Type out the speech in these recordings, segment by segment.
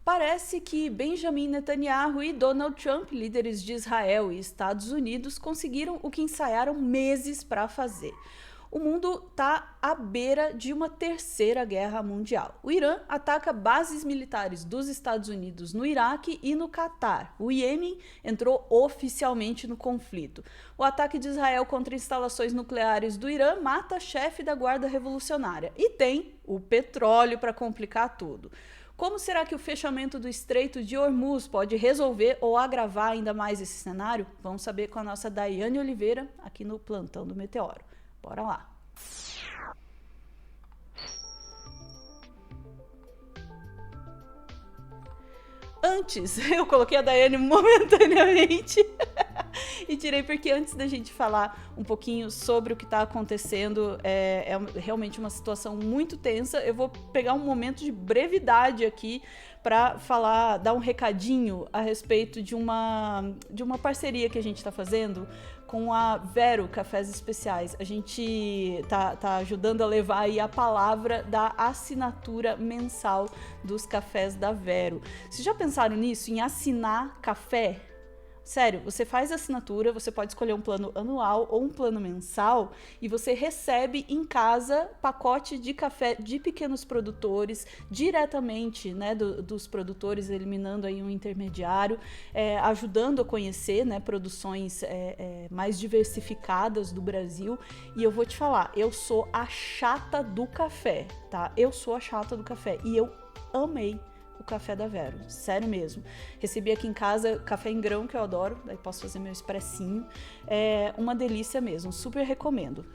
Parece que Benjamin Netanyahu e Donald Trump, líderes de Israel e Estados Unidos, conseguiram o que ensaiaram meses para fazer. O mundo está à beira de uma terceira guerra mundial. O Irã ataca bases militares dos Estados Unidos no Iraque e no Catar. O Iêmen entrou oficialmente no conflito. O ataque de Israel contra instalações nucleares do Irã mata chefe da Guarda Revolucionária. E tem o petróleo para complicar tudo. Como será que o fechamento do Estreito de Hormuz pode resolver ou agravar ainda mais esse cenário? Vamos saber com a nossa Daiane Oliveira, aqui no Plantão do Meteoro. Bora lá. Antes, eu coloquei a Daiane momentaneamente e tirei porque antes da gente falar um pouquinho sobre o que está acontecendo, é realmente uma situação muito tensa. Eu vou pegar um momento de brevidade aqui para falar, dar um recadinho a respeito de uma parceria que a gente está fazendo com a Vero Cafés Especiais. A gente tá ajudando a levar aí a palavra da assinatura mensal dos cafés da Vero. Vocês já pensaram nisso, em assinar café? Sério, você faz a assinatura, você pode escolher um plano anual ou um plano mensal e você recebe em casa pacote de café de pequenos produtores diretamente, né, dos produtores, eliminando aí um intermediário, ajudando a conhecer, né, produções mais diversificadas do Brasil. E eu vou te falar, eu sou a chata do café, tá? Eu sou a chata do café e eu amei o café da Vero, sério mesmo. Recebi aqui em casa café em grão, que eu adoro, daí posso fazer meu expressinho. É uma delícia mesmo, super recomendo.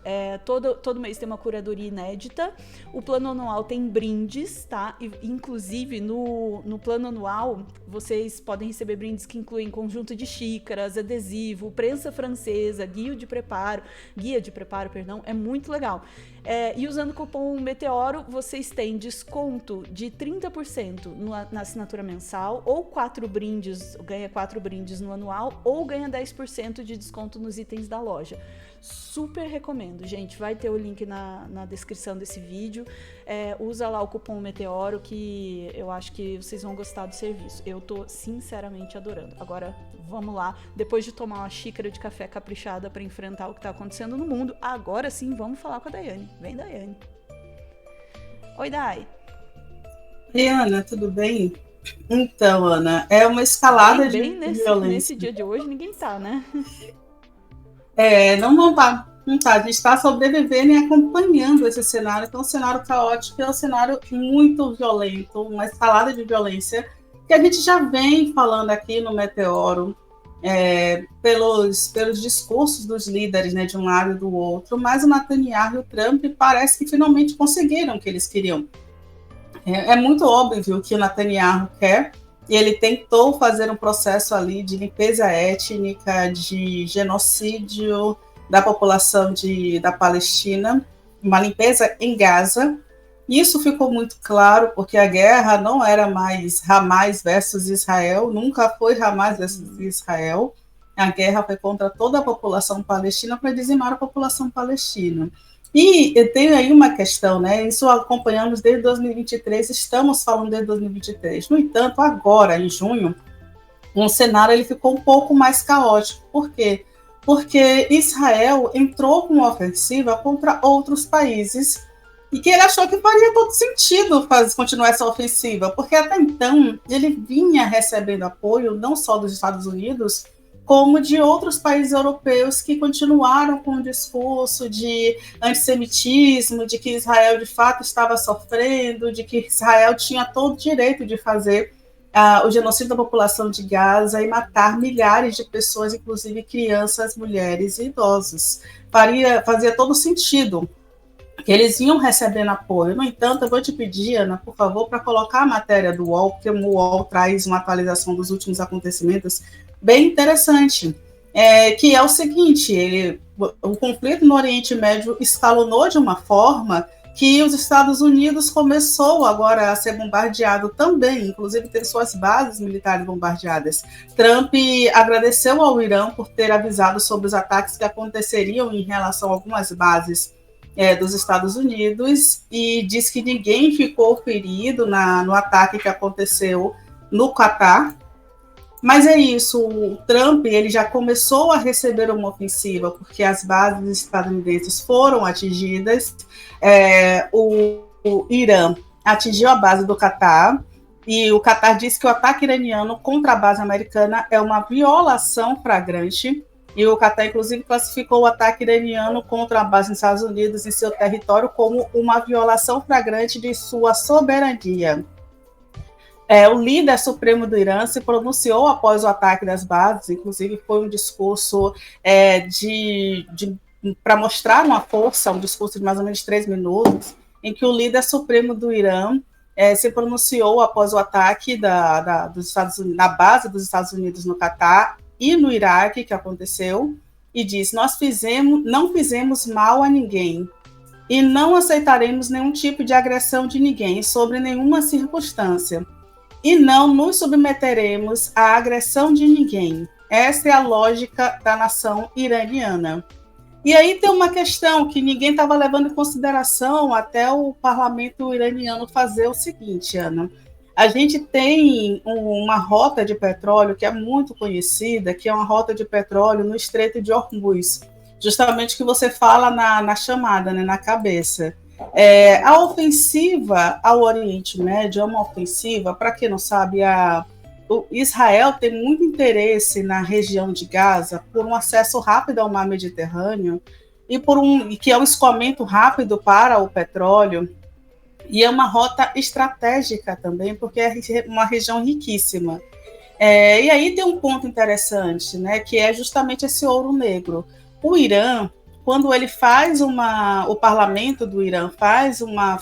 Todo mês tem uma curadoria inédita. O plano anual tem brindes, tá? E, inclusive, no plano anual, vocês podem receber brindes que incluem conjunto de xícaras, adesivo, prensa francesa, guia de preparo, é muito legal. E usando o cupom Meteoro, vocês têm desconto de 30% na assinatura mensal, ou ganha 4 brindes no anual, ou ganha 10% de desconto nos itens da loja. Super recomendo, gente. Vai ter o link na descrição desse vídeo. Usa lá o cupom Meteoro, que eu acho que vocês vão gostar do serviço. Eu tô sinceramente adorando. Agora, vamos lá. Depois de tomar uma xícara de café caprichada para enfrentar o que tá acontecendo no mundo, agora sim, vamos falar com a Daiane. Vem, Daiane. Oi, Dai. E Ana, tudo bem? Então, Ana, é uma escalada de Bem nesse violência. dia de hoje ninguém tá, né? Não tá. A gente está sobrevivendo e acompanhando esse cenário, que é um cenário caótico, é um cenário muito violento, uma escalada de violência, que a gente já vem falando aqui no Meteoro, pelos discursos dos líderes, né, de um lado e do outro, mas o Netanyahu e o Trump parece que finalmente conseguiram o que eles queriam. É muito óbvio que o Netanyahu quer, e ele tentou fazer um processo ali de limpeza étnica, de genocídio da população da Palestina, uma limpeza em Gaza. Isso ficou muito claro, porque a guerra não era mais Hamas versus Israel, nunca foi Hamas versus Israel. A guerra foi contra toda a população palestina para dizimar a população palestina. E eu tenho aí uma questão, né? Isso acompanhamos desde 2023, estamos falando desde 2023. No entanto, agora, em junho, o cenário ele ficou um pouco mais caótico. Por quê? Porque Israel entrou com uma ofensiva contra outros países e que ele achou que faria todo sentido continuar essa ofensiva, porque até então ele vinha recebendo apoio não só dos Estados Unidos, como de outros países europeus que continuaram com o discurso de antissemitismo, de que Israel de fato estava sofrendo, de que Israel tinha todo o direito de fazer o genocídio da população de Gaza e matar milhares de pessoas, inclusive crianças, mulheres e idosos. Fazia todo sentido que eles iam recebendo apoio. No entanto, eu vou te pedir, Ana, por favor, para colocar a matéria do UOL, porque o UOL traz uma atualização dos últimos acontecimentos bem interessante, que é o seguinte: o conflito no Oriente Médio escalonou de uma forma que os Estados Unidos começou agora a ser bombardeado também, inclusive ter suas bases militares bombardeadas. Trump agradeceu ao Irã por ter avisado sobre os ataques que aconteceriam em relação a algumas bases dos Estados Unidos, e diz que ninguém ficou ferido no ataque que aconteceu no Catar. Mas é isso, o Trump ele já começou a receber uma ofensiva, porque as bases estadunidenses foram atingidas, o Irã atingiu a base do Catar, e o Catar disse que o ataque iraniano contra a base americana é uma violação flagrante, e o Catar, inclusive, classificou o ataque iraniano contra a base dos Estados Unidos em seu território como uma violação flagrante de sua soberania. O líder supremo do Irã se pronunciou após o ataque das bases, inclusive foi um discurso para mostrar uma força, um discurso de mais ou menos 3 minutos, em que o líder supremo do Irã se pronunciou após o ataque dos Estados Unidos, na base dos Estados Unidos no Catar e no Iraque, que aconteceu, e disse: não fizemos mal a ninguém e não aceitaremos nenhum tipo de agressão de ninguém, sobre nenhuma circunstância. E não nos submeteremos à agressão de ninguém. Essa é a lógica da nação iraniana. E aí tem uma questão que ninguém estava levando em consideração até o parlamento iraniano fazer o seguinte, Ana. A gente tem uma rota de petróleo que é muito conhecida, que é uma rota de petróleo no Estreito de Hormuz, justamente que você fala na chamada, né, na cabeça. A ofensiva ao Oriente Médio é uma ofensiva, para quem não sabe, o Israel tem muito interesse na região de Gaza por um acesso rápido ao mar Mediterrâneo e que é um escoamento rápido para o petróleo, e é uma rota estratégica também, porque é uma região riquíssima. E aí tem um ponto interessante, né, que é justamente esse ouro negro. O Irã, quando ele o parlamento do Irã faz uma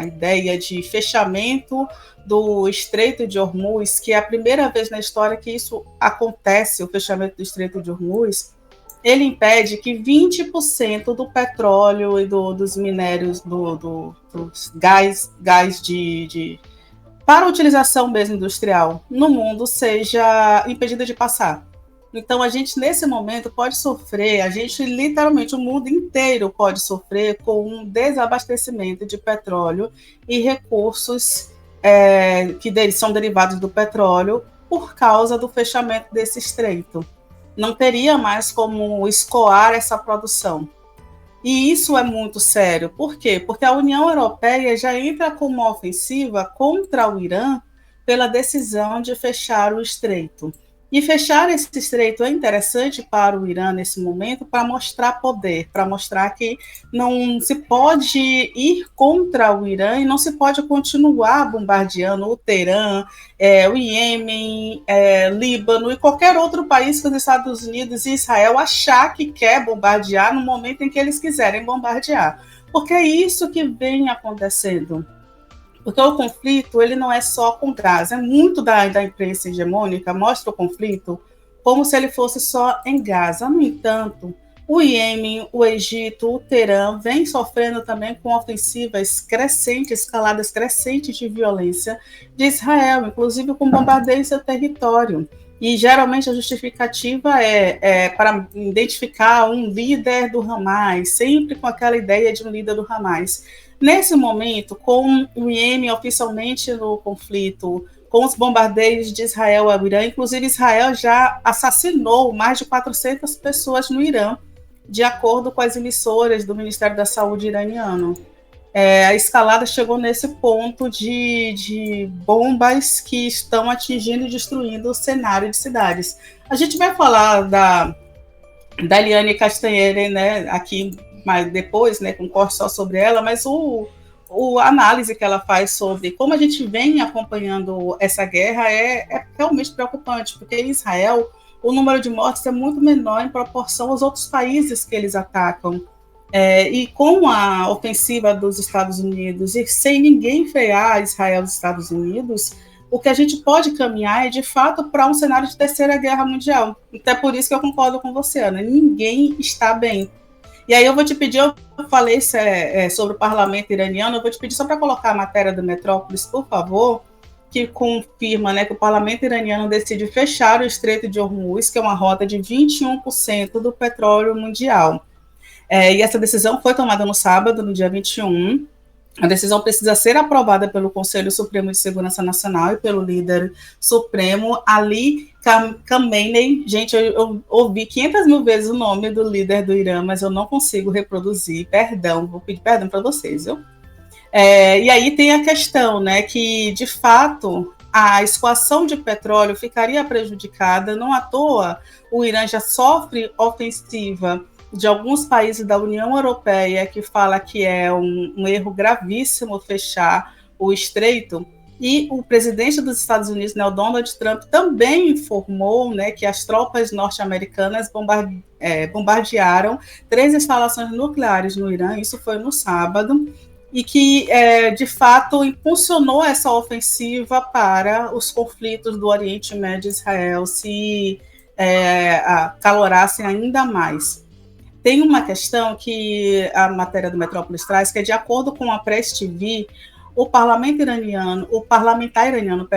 ideia de fechamento do Estreito de Hormuz, que é a primeira vez na história que isso acontece, o fechamento do Estreito de Hormuz, ele impede que 20% do petróleo e dos minérios, dos gás para utilização mesmo industrial no mundo seja impedida de passar. Então, a gente, nesse momento, pode sofrer, literalmente, o mundo inteiro pode sofrer com um desabastecimento de petróleo e recursos que são derivados do petróleo por causa do fechamento desse estreito. Não teria mais como escoar essa produção. E isso é muito sério. Por quê? Porque a União Europeia já entra com uma ofensiva contra o Irã pela decisão de fechar o estreito. E fechar esse estreito é interessante para o Irã nesse momento para mostrar poder, para mostrar que não se pode ir contra o Irã e não se pode continuar bombardeando o Teherã, o Iêmen, Líbano e qualquer outro país que os Estados Unidos e Israel achar que quer bombardear no momento em que eles quiserem bombardear. Porque é isso que vem acontecendo. Porque o conflito ele não é só com Gaza, muito da imprensa hegemônica mostra o conflito como se ele fosse só em Gaza. No entanto, o Iêmen, o Egito, o Teherã vem sofrendo também com ofensivas crescentes, escaladas crescentes de violência de Israel, inclusive com bombardeio em seu território. E geralmente a justificativa é para identificar um líder do Hamas, sempre com aquela ideia de um líder do Hamas. Nesse momento, com o Iêmen oficialmente no conflito, com os bombardeios de Israel ao Irã, inclusive Israel já assassinou mais de 400 pessoas no Irã, de acordo com as emissoras do Ministério da Saúde iraniano. A escalada chegou nesse ponto de bombas que estão atingindo e destruindo o cenário de cidades. A gente vai falar da Eliane Castanheira, né, aqui mas depois, né, com um corte só sobre ela, mas a análise que ela faz sobre como a gente vem acompanhando essa guerra é realmente preocupante, porque em Israel o número de mortes é muito menor em proporção aos outros países que eles atacam. E com a ofensiva dos Estados Unidos e sem ninguém frear Israel e os Estados Unidos, o que a gente pode caminhar é, de fato, para um cenário de terceira guerra mundial. Então é por isso que eu concordo com você, Ana. Ninguém está bem. E aí eu vou te pedir, eu falei sobre o parlamento iraniano, eu vou te pedir só para colocar a matéria do Metrópolis, por favor, que confirma, né, que o parlamento iraniano decide fechar o Estreito de Hormuz, que é uma rota de 21% do petróleo mundial. E essa decisão foi tomada no sábado, no dia 21, A decisão precisa ser aprovada pelo Conselho Supremo de Segurança Nacional e pelo líder supremo, Ali Khamenei. Gente, eu ouvi 500 mil vezes o nome do líder do Irã, mas eu não consigo reproduzir. Perdão, vou pedir perdão para vocês, viu? E aí tem a questão, né, que, de fato, a escoação de petróleo ficaria prejudicada. Não à toa, o Irã já sofre ofensiva de alguns países da União Europeia, que fala que é um erro gravíssimo fechar o estreito, e o presidente dos Estados Unidos, né, o Donald Trump, também informou, né, que as tropas norte-americanas bombardearam 3 instalações nucleares no Irã, isso foi no sábado, e que, de fato, impulsionou essa ofensiva para os conflitos do Oriente Médio e Israel se acalorassem ainda mais. Tem uma questão que a matéria do Metrópolis traz, que é de acordo com a Press TV, o parlamentar iraniano,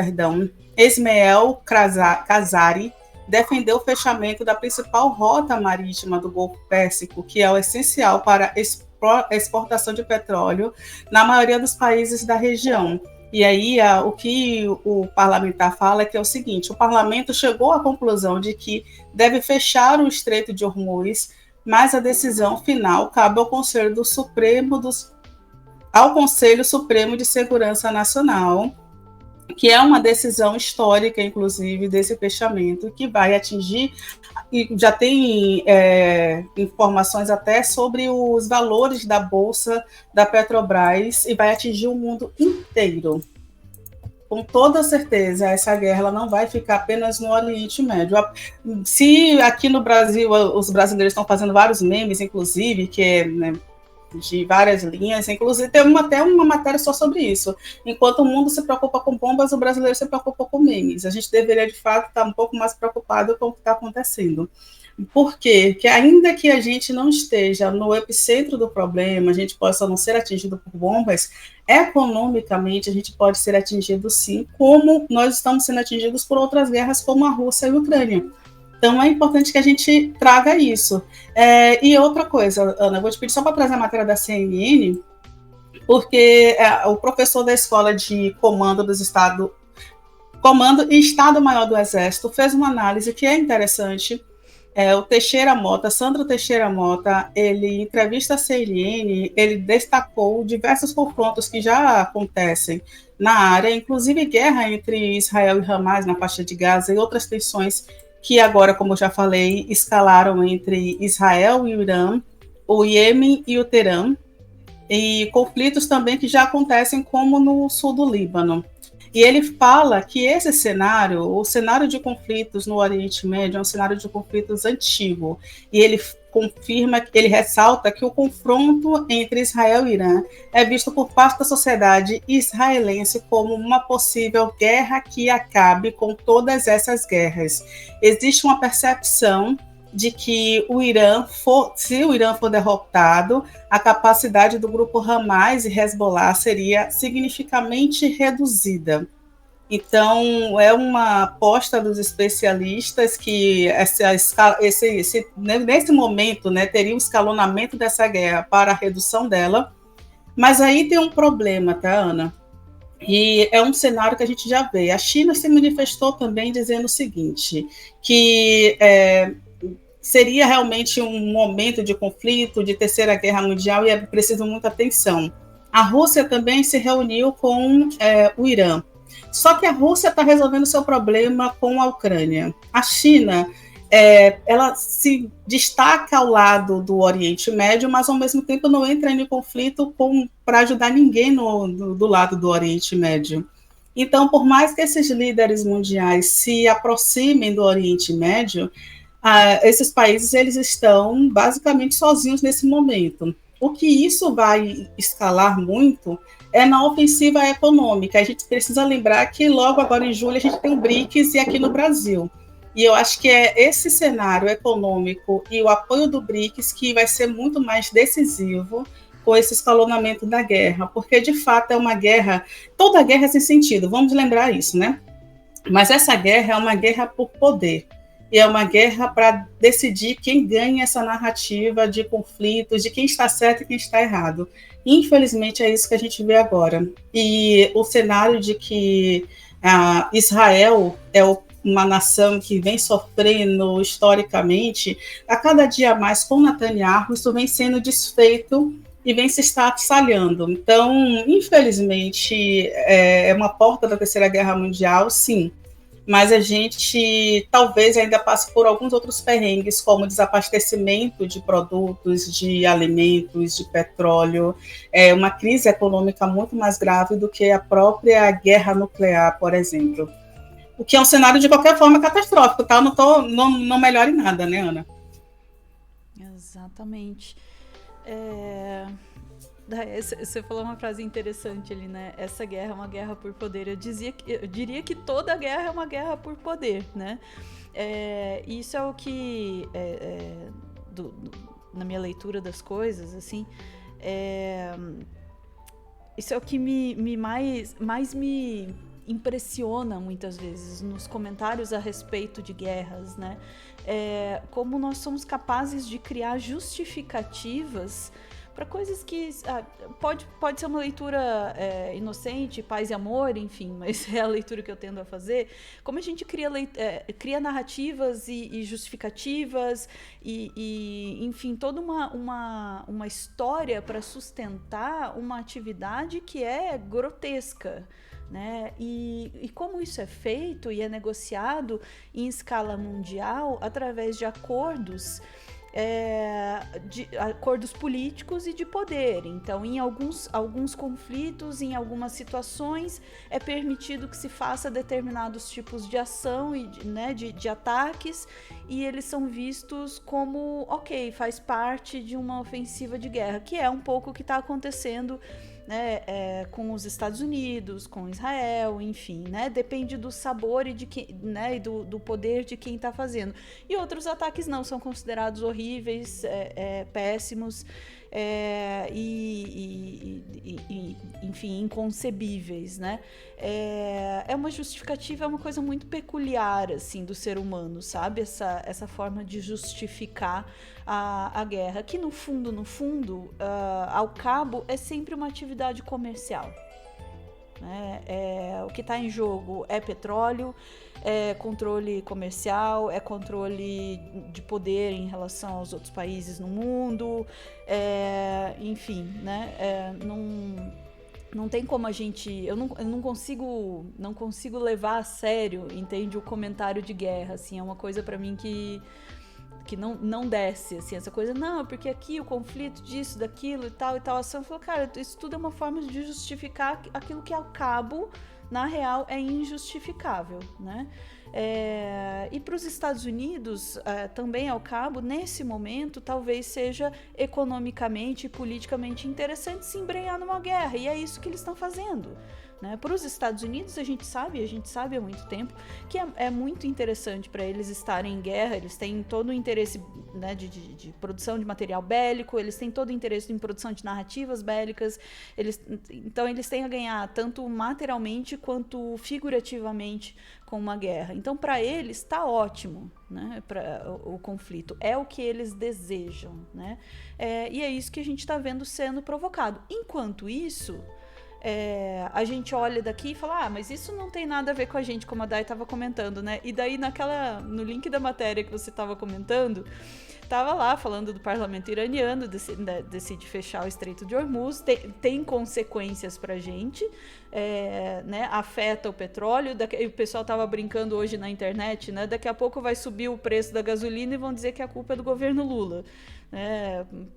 Esmail Kazari, defendeu o fechamento da principal rota marítima do Golfo Pérsico, que é o essencial para a exportação de petróleo na maioria dos países da região. E aí, o que o parlamentar fala é que é o seguinte: o parlamento chegou à conclusão de que deve fechar o Estreito de Hormuz, mas a decisão final cabe ao Conselho Supremo de Segurança Nacional, que é uma decisão histórica, inclusive, desse fechamento, que vai atingir, e já tem informações até sobre os valores da Bolsa da Petrobras, e vai atingir o mundo inteiro. Com toda certeza, essa guerra ela não vai ficar apenas no Oriente Médio. Se aqui no Brasil os brasileiros estão fazendo vários memes, inclusive, que é, né, de várias linhas, inclusive tem até uma matéria só sobre isso. Enquanto o mundo se preocupa com bombas, o brasileiro se preocupa com memes. A gente deveria, de fato, estar um pouco mais preocupado com o que está acontecendo. Por quê? Porque ainda que a gente não esteja no epicentro do problema, a gente possa não ser atingido por bombas, economicamente a gente pode ser atingido sim, como nós estamos sendo atingidos por outras guerras como a Rússia e a Ucrânia. Então é importante que a gente traga isso. E outra coisa, Ana, eu vou te pedir só para trazer a matéria da CNN, porque o professor da Escola de Comando e Estado-Maior do Exército fez uma análise que é interessante. O Teixeira Mota, Sandro Teixeira Mota, ele, em entrevista à CNN, ele destacou diversos confrontos que já acontecem na área, inclusive guerra entre Israel e Hamas na faixa de Gaza e outras tensões que agora, como eu já falei, escalaram entre Israel e o Irã, o Iêmen e o Teherã, e conflitos também que já acontecem como no sul do Líbano. E ele fala que esse cenário, o cenário de conflitos no Oriente Médio, é um cenário de conflitos antigo. E ele confirma, ele ressalta que o confronto entre Israel e Irã é visto por parte da sociedade israelense como uma possível guerra que acabe com todas essas guerras. Existe uma percepção de que se o Irã for derrotado, a capacidade do grupo Hamas e Hezbollah seria significativamente reduzida. Então, é uma aposta dos especialistas que nesse momento, né, teria um escalonamento dessa guerra para a redução dela. Mas aí tem um problema, tá, Ana? E é um cenário que a gente já vê. A China se manifestou também dizendo o seguinte, que seria realmente um momento de conflito, de terceira guerra mundial, e é preciso muita atenção. A Rússia também se reuniu com o Irã. Só que a Rússia está resolvendo seu problema com a Ucrânia. A China, ela se destaca ao lado do Oriente Médio, mas ao mesmo tempo não entra em conflito para ajudar ninguém do lado do Oriente Médio. Então, por mais que esses líderes mundiais se aproximem do Oriente Médio, esses países eles estão basicamente sozinhos nesse momento. O que isso vai escalar muito é na ofensiva econômica. A gente precisa lembrar que logo agora em julho a gente tem o BRICS e aqui no Brasil. E eu acho que é esse cenário econômico e o apoio do BRICS que vai ser muito mais decisivo com esse escalonamento da guerra, porque de fato é uma guerra, toda guerra é sem sentido, vamos lembrar isso, né? Mas essa guerra é uma guerra por poder. E é uma guerra para decidir quem ganha essa narrativa de conflitos, de quem está certo e quem está errado. Infelizmente, é isso que a gente vê agora. E o cenário de que Israel é uma nação que vem sofrendo historicamente, a cada dia mais com Netanyahu, isso vem sendo desfeito e vem se estraçalhando. Então, infelizmente, é uma porta da Terceira Guerra Mundial, sim, mas a gente talvez ainda passe por alguns outros perrengues, como desabastecimento de produtos, de alimentos, de petróleo, uma crise econômica muito mais grave do que a própria guerra nuclear, por exemplo. O que é um cenário, de qualquer forma, catastrófico, tá? Não melhora em nada, né, Ana? Exatamente. Você falou uma frase interessante ali, né? Essa guerra é uma guerra por poder. Eu diria que toda guerra é uma guerra por poder, né? Isso é o que, na minha leitura das coisas, assim, isso é o que mais me impressiona muitas vezes nos comentários a respeito de guerras, né? Como nós somos capazes de criar justificativas para coisas que pode ser uma leitura inocente, paz e amor, enfim, mas é a leitura que eu tendo a fazer. Como a gente cria narrativas e justificativas e enfim, toda uma história para sustentar uma atividade que é grotesca, né? E como isso é feito e é negociado em escala mundial através de acordos políticos e de poder. Então, em alguns conflitos, em algumas situações, é permitido que se faça determinados tipos de ação e de ataques, e eles são vistos como, ok, faz parte de uma ofensiva de guerra, que é um pouco o que está acontecendo, né, com os Estados Unidos, com Israel, enfim, né, depende do sabor e do poder de quem está fazendo. E outros ataques não, são considerados horríveis, péssimos, enfim, inconcebíveis, né? É uma justificativa, é uma coisa muito peculiar, assim, do ser humano, sabe? Essa forma de justificar a guerra, que no fundo, ao cabo, é sempre uma atividade comercial. O que está em jogo é petróleo, é controle comercial, é controle de poder em relação aos outros países no mundo, enfim, né? Não tem como a gente... Eu não consigo levar a sério, entende, o comentário de guerra, assim, é uma coisa para mim que não desce, assim, essa coisa, não, porque aqui o conflito disso, daquilo e tal, ação, eu falo, cara, isso tudo é uma forma de justificar aquilo que ao cabo, na real, é injustificável, né? E para os Estados Unidos, também ao cabo, nesse momento, talvez seja economicamente e politicamente interessante se embrenhar numa guerra, e é isso que eles estão fazendo. Né? Para os Estados Unidos, a gente sabe há muito tempo que é muito interessante para eles estarem em guerra. Eles têm todo o interesse, né, de produção de material bélico, eles têm todo o interesse em produção de narrativas bélicas, então eles têm a ganhar tanto materialmente quanto figurativamente com uma guerra. Então, para eles, está ótimo, né, o conflito, é o que eles desejam, né? E é isso que a gente está vendo sendo provocado. Enquanto isso, a gente olha daqui e fala, mas isso não tem nada a ver com a gente, como a Dai estava comentando, né? E daí no link da matéria que você estava comentando, estava lá falando do parlamento iraniano, decide fechar o Estreito de Hormuz, tem consequências pra gente, né? Afeta o petróleo, o pessoal estava brincando hoje na internet, né? Daqui a pouco vai subir o preço da gasolina e vão dizer que a culpa é do governo Lula.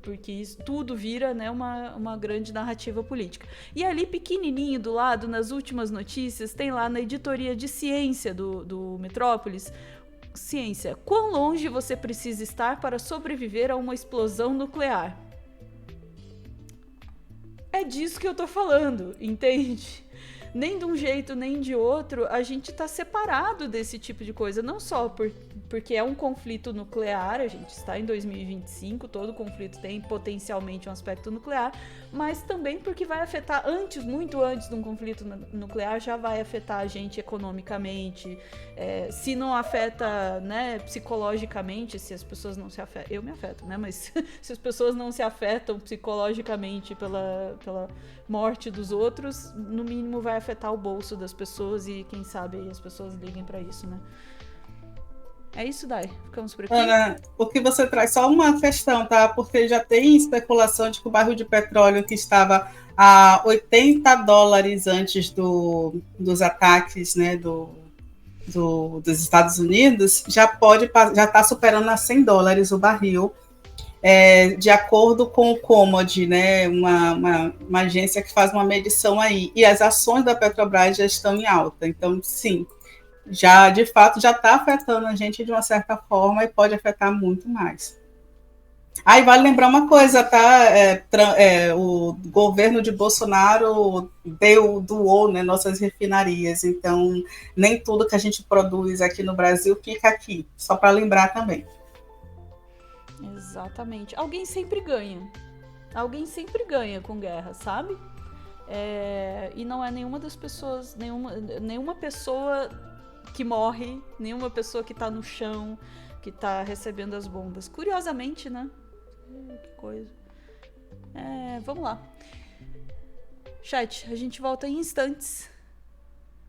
Porque isso tudo vira, né, uma grande narrativa política. E ali, pequenininho do lado, nas últimas notícias, tem lá na editoria de ciência do Metrópolis, ciência, quão longe você precisa estar para sobreviver a uma explosão nuclear? É disso que eu tô falando, entende? nem de um jeito nem de outro, a gente está separado desse tipo de coisa. Não só porque é um conflito nuclear, a gente está em 2025, todo conflito tem potencialmente um aspecto nuclear, mas também porque vai afetar muito antes de um conflito nuclear, já vai afetar a gente economicamente. Se não afeta, né, psicologicamente, se as pessoas não se afetam, eu me afeto, né, mas se as pessoas não se afetam psicologicamente pela morte dos outros, no mínimo vai afetar o bolso das pessoas e quem sabe as pessoas liguem para isso, né? É isso, Dai. Ficamos por aqui. Ana, o que você traz, só uma questão, tá? Porque já tem especulação de que o barril de petróleo que estava a $80 antes dos ataques, né, dos Estados Unidos, já está superando a $100 o barril, de acordo com o Comod, né, uma agência que faz uma medição aí. E as ações da Petrobras já estão em alta. Então, sim, já de fato já está afetando a gente de uma certa forma e pode afetar muito mais. Aí vale lembrar uma coisa, tá? O governo de Bolsonaro doou, né, nossas refinarias, então nem tudo que a gente produz aqui no Brasil fica aqui, só para lembrar também. Exatamente. Alguém sempre ganha com guerra, sabe? E não é nenhuma das pessoas, nenhuma pessoa que morre, nenhuma pessoa que tá no chão, que tá recebendo as bombas. Curiosamente, né? Que coisa. Vamos lá. Chat, a gente volta em instantes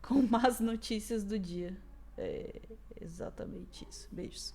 com más notícias do dia. Exatamente isso. Beijos.